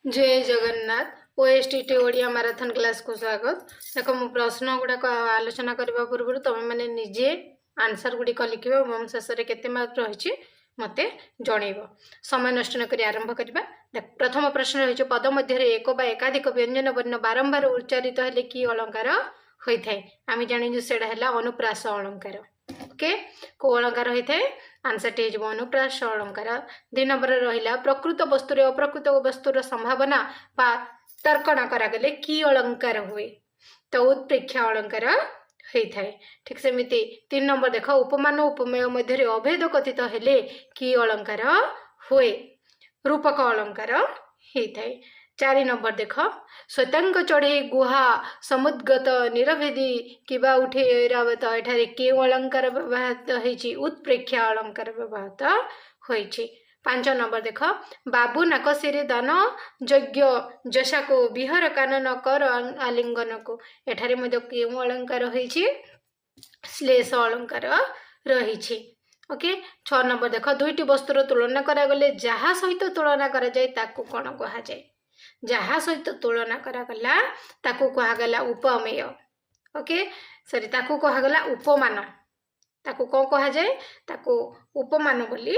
जय Jagannath OSTT Odia marathon class को स्वागत। देख मु प्रश्न गुड़ाक आलोचना करने पूर्व तुम मैंने निजे आंसर गुड़िक लिख शेष में केते मार्क रही मत जनइब। समय नष्ट नक आरंभ करवा। प्रथम प्रश्न रही पद मध्य एक बा एकाधिक व्यंजन वर्ण बारंबार उच्चारित हेले कि अलंकार होता है। आम जानी से अनुप्रास अलंकार। ओके को अलंकार होता है आंसर टी हो अनुप्रास अलंकार। 2 नंबर रहा प्रकृत वस्तु अप्रकृत वस्तुर संभावना बा तर्कण करागले कि अलंकार हुए तो उत्प्रेक्षा अलंकार होता है। ठीक सेमिति 3 नंबर देख उपमान उपमेय मध्य अभेद कथित हेले कि अलंकार हुए रूपक अलंकार होता है। 4 नंबर देख श्वेतांग चढ़े गुहा समुद्गत निरभेदी किबा उठे ऐरावत एठारे के अलंकार व्यवहृत होइछि उत्प्रेक्षा अलंकार व्यवहृत होइछि। 5 नंबर देख बाबू नाकसिरे दान यज्ञ जशा को विहर कानन कर आलिंगन को एठारे मध्य के अलंकार होइछि श्लेष अलंकार रहिछि। ओके 6 नंबर देख दुईटी वस्तुर तुलना करागले जहा सहित तुलना करा जाए ताकू कोन कहा जाए। जहा सहित तुलना करागला ताकू कहागला उपमेय। ओके सॉरी ताकू कहागला उपमान। ताकू कौन कहा जाए ताकू उपमान बोली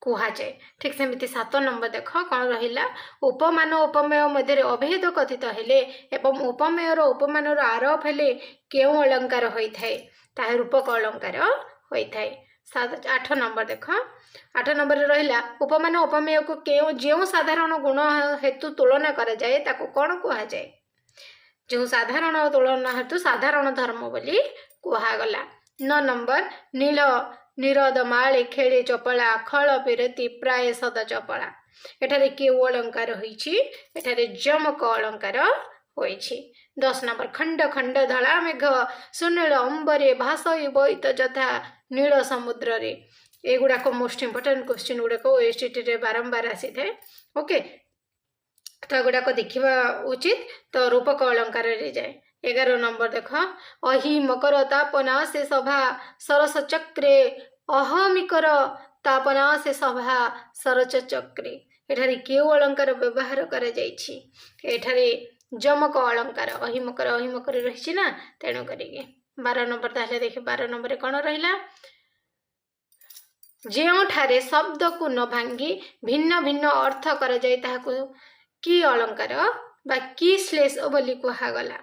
कहा जाए। ठीक सेमिति 7 नंबर देख कौन रहिला उपमान उपमेय मध्य अभेद कथित हेले एवं उपमेयर उपमानर आरोप हेले केउ अलंकार होइथाय ताहे रूपक अलंकार होइथाय। 8 नंबर देख 8 नंबर रहिला उपमान उपमेय को केउ जेउ साधारण गुण हेतु तुलना करा जाए ताको कौन कहा जाए। जो साधारण तुलना हेतु साधारण धर्म बोली कहागला। 9 नंबर नील निरद माळे खेले चपला खल पिरती प्राय सदा चपला एठारे केउ अलंकार होइछि एठारे जमक अलंकार होइछि। 10 नंबर खंड खंड धला मेघ सुनील अंबरे भासई बोईत जथा नील समुद्र रे एगुड़ाक मोस्ट इंपोर्टेंट क्वेश्चन गुड़ाक ओएसटीटी रे बारंबार आसी थे। ओके तो गुड़ाक देखा उचित तो रूपक अलंकार रे जाए। 11 नंबर देख अहि मकर तापना से सभा सरस चक्रे अहमिकर तापना से सभा सरच चक्रे एठारे केउ अलंकार व्यवहार करा जाइछि एठारे जमक अलंकार अहिमकर रही ना तेणु करिके। 12 नंबर ताहले देखे 12 नंबर कौन रहिला जेउठारे शब्द को न भांगी भिन्न भिन्न अर्थ करा जाए ताहाकु कि अलंकार बा कि श्लेष बोली कहागला।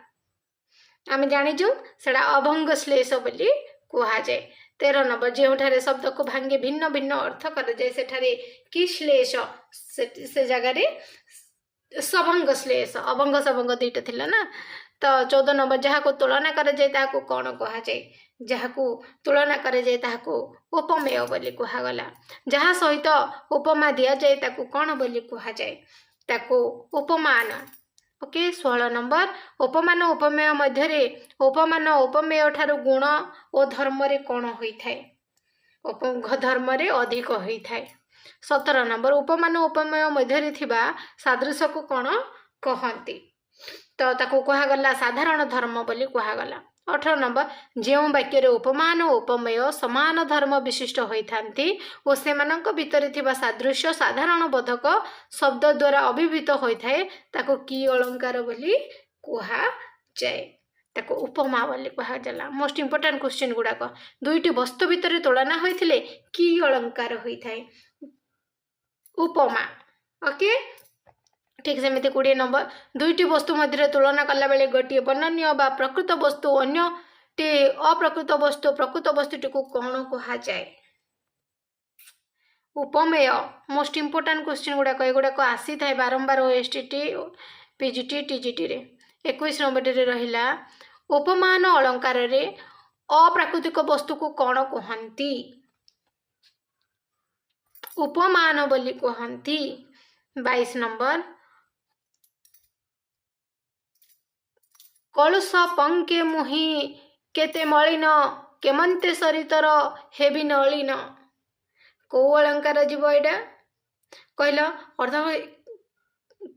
आम जानिजु सेटा अभंग श्लेष बोली कहा जाए। 13 नंबर जेउठारे शब्द को भांगे भिन्न भिन्न अर्थ करा जाए सेठारे कि श्लेष से जगह रे सभंग श्लेष अभंग सभंग दुईटा थिला ना। तो 14 नंबर जहाँ को तुलना करा जाए ताहाकु कौन कहा जाए। जहाँ को तुलना करा जाए ताहाकु उपमेय बोली कहागला। जहाँ सहित उपमा दिया जाए ताकू कौन बोली कहा जाए ताकू उपमान। ओके 16 नंबर उपमान उपमेय मध्य उपमान उपमेय ठारू गुण और धर्म रे कौन होइथाय धर्म रे अधिक होइथाय। 17 नंबर उपमान उपमेय मध्य थिबा सादृश्य को कौन कहती तो ताकू कहागला साधारण धर्म बोली कहागला। 18 नंबर जो वाक्य उपमान उपमेय समान धर्म विशिष्ट होइथांती और सेमानक भितर थिबा सादृश्य साधारण बोधक शब्द द्वारा अभिभूत होइथाय ताको कि अलंकार बोली कहा जाए ताको उपमा बोली कहा जाला। मोस्ट इंपोर्टेंट क्वेश्चन गुड़ाक दुईटी वस्तु भितर तुलना होइथिले कि अलंकार होइथाय उपमा। ओके ठीक सेमिति 20 नंबर दुईटी वस्तु मध्य तुलना कला बेले गोटे वर्णनीय बा प्रकृत वस्तु अन्य टी अप्रकृत वस्तु प्रकृत वस्तुटी को कौन कहा जाए उपमेय। मोस्ट इंपोर्टेंट क्वेश्चन गुड़ाक एगुड़ाक आसी थाए बारंबार ओएसटीटी पीजीटी टीजीटी रे। 21 नंबर रे रहिला उपमान अलंकार रे अप्राकृतिक वस्तु को कौन कहंती उपमान बोली कहंती। 22 नंबर कलुष पंके मुहि केते मलिन केमंते सरितर हेबी नलिन को अलंकार जीव एटा कहल अर्थ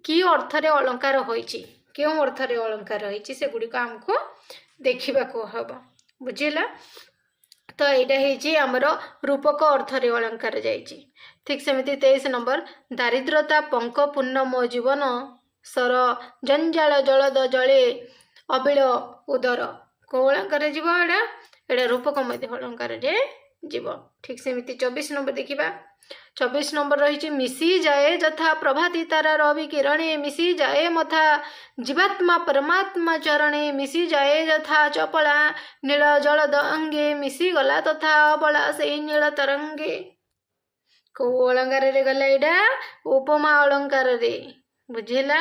कि अर्थ रे अलंकार होइछि केउ अर्थ रे अलंकार होइछि से गुडी को हमको देखिबा को हबो बुझिला। तो एटा हेछि हमर रूपक अर्थ रे अलंकार जाइछि। ठीक सेमिति 23 नंबर दारिद्रता पंक पूर्ण मो जीवन सर जंजाल जलद जले अबिल उदर को अलंकार जीव एटा एटा रूपक मध्य अलंकार जीव। ठीक सेमती 24 नंबर देखिबा 24 नंबर रही मिसी जाए जथा प्रभाती तारा रवि किरणे मिसी जाए मथा जीवात्मा परमात्मा चरणे मिसी जाए जथा चपला नील जलद अंगे मिसी गला तथा अबला से नील तरंगे को अलंकार रे गला एडा उपमा अलंकार रे बुझेला।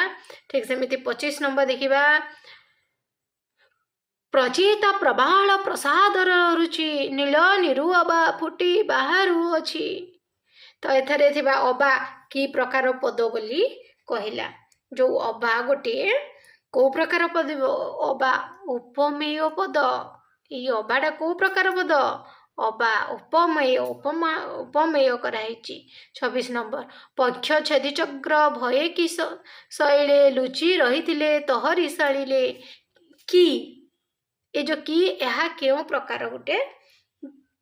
ठीक सेमती 25 नंबर देखिबा प्रचिता प्रबाल प्रसादर रुचि नील निरुअबा फुटी बाहरु अछि। तो एथरे थिबा अबा की प्रकार पद बोली कहला जो अबा गोटे को प्रकार पद अबा उपमेय पद ये अबाटा को प्रकार पद अबा उपमेय उपमेय कराइछि। 26 नंबर पक्ष छेदी चक्र भये कि शैले लुचि रहिथिले तहरी शाळीले की ए जो कि यह क्यों प्रकार गोटे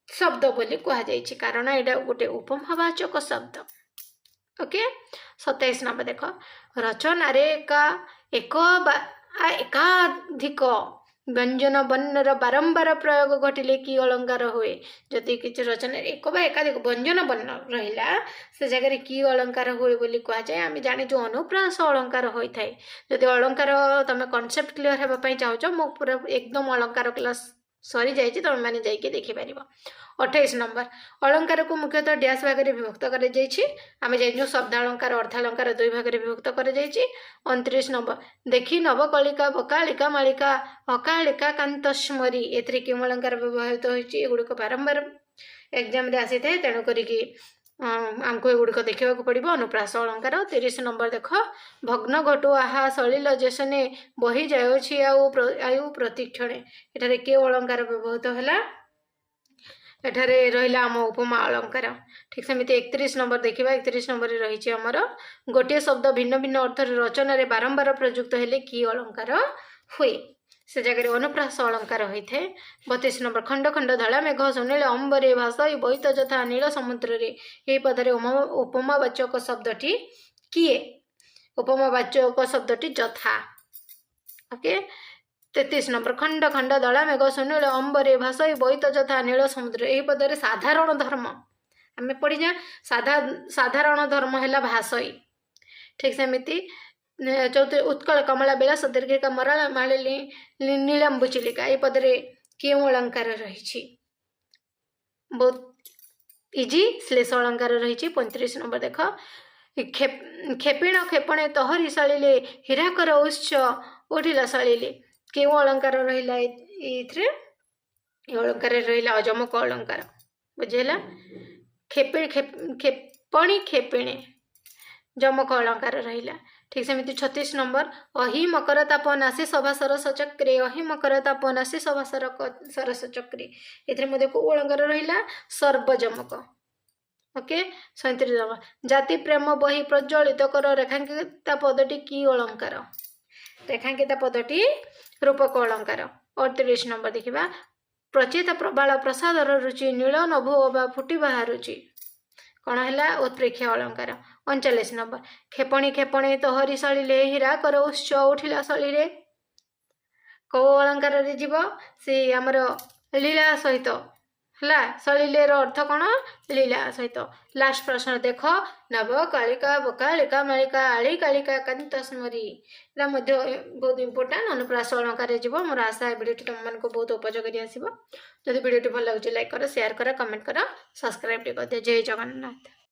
शब्द बोली कह जाइछि कारण एटा गोटे उपमावाचक शब्द। ओके 27 नंबर देख रचना रे एकाधिक व्यंजन वर्णर बारंबार प्रयोग घटिले कि अलंकार हुए जदि किसी रचना एक बा एकाधिक व्यंजन वर्ण रहिला से जगह कि अलंकार हुए बोली कह जाए। आम जाने जो अनुप्रास अलंकार होता है जदि अलंकार तुम कॉन्सेप्ट क्लियर होगा चाहो मो पूरा एकदम अलंकार क्लास सरी जाइए तुम मैंने जाइए देखिपार। 28 नंबर अलंकार को मुख्यतः डैश भाग में विभक्त कर आम जाइए शब्द अलंकार अर्थालंकार 2 भाग में विभक्त कर 29 नंबर देखी नवकलिका बकालिका मालिका अकालिका कांतस्मरी एथरे क्यों अलंकार व्यवहित होगुड़िक बारंबार एग्जाम आसी थाए तेणु करिकी आमको एगुड़िक देखा पड़ो। अनुप्रास अलंकार 30 नंबर देख भग्न घटु आहा सलिल जेसने बही जाए आयु प्रतिक्षणे एठारे के अलंकार व्यवहित है एठारे रहिला आम उपमा अलंकार। ठीक सेमती 31 नंबर देखिबा 31 नंबर रही आमर गोटे शब्द भिन्न भिन्न अर्थ रचन रे बारंबार प्रयुक्त हेले कि अलंकार हुए से जगह अनुप्रास अलंकार होता है। 32 नंबर खंड खंड धला मेघ सुनील अंबरे भाषा बोईत जथा नील समुद्र रे यही पदरे उपमावाचक शब्दटी किए उपमावाचक शब्दटी जथा। ओके 33 नंबर खंड खंड दला मेघ सुनील अंबरे भाषा बोईत जथा नील समुद्र यही पदरे साधारण धर्म आम पढ़ी साधारण धर्म है भाषई। ठीक सेमती 34 उत्कल कमला बेला दीर्घिका मराला मालिली नीलंबु चिलिका ये पदरे क्यों अलंकार रही बहुत इजी श्लेष अलंकार रही। 35 नंबर देख खेपिण खेपणे तहरी शाळीले हीराकर उच्च उठिला शाळीले क्यों अलंकार रहिला इथरे अलंकार रहिला अजमक अलंकार बुझेला। खेपणी खेपिणे जमक अलंकार रहिला। ठीक सेमती 36 नंबर अहि मकर ताप नासी सभा सरस चक्रे अहि मकर ताप नासी सभा सरस चक्रे ए को अलंकार रहिला सर्वजमक। ओके 37 नंबर जाति प्रेम बही प्रज्वलित कर रेखांकित पदटी की अलंकार रेखांकित पदटी रूपक अलंकार। 38 नंबर देखिबा प्रचित प्रबाल प्रसादर रुचि नील नभु अबा फुटी बाहरुचि कौन है उत्प्रेक्ष अलंकार। 39 नंबर खेपणी खेपणे तहरी शाळीले हीरा कर उच्च उठिला शाळीरे कौ अलंकार रे जीव से आमर लीला सहित है शाळीले अर्थ कौन लीला सहित। लास्ट प्रश्न देख नव कालिका बकालिका मालिका आली कालिका कांतस्मरी बहुत इंपोर्टाट अनुप्रास अलंकार जीव। मोर आशा भिडियो तुम मानक बहुत उपयोगी आसो। जदि भिडियो भल लगे लाइक कर शेयर कर कमेंट कर सब्सक्राइब कर दिया। जय जगन्नाथ।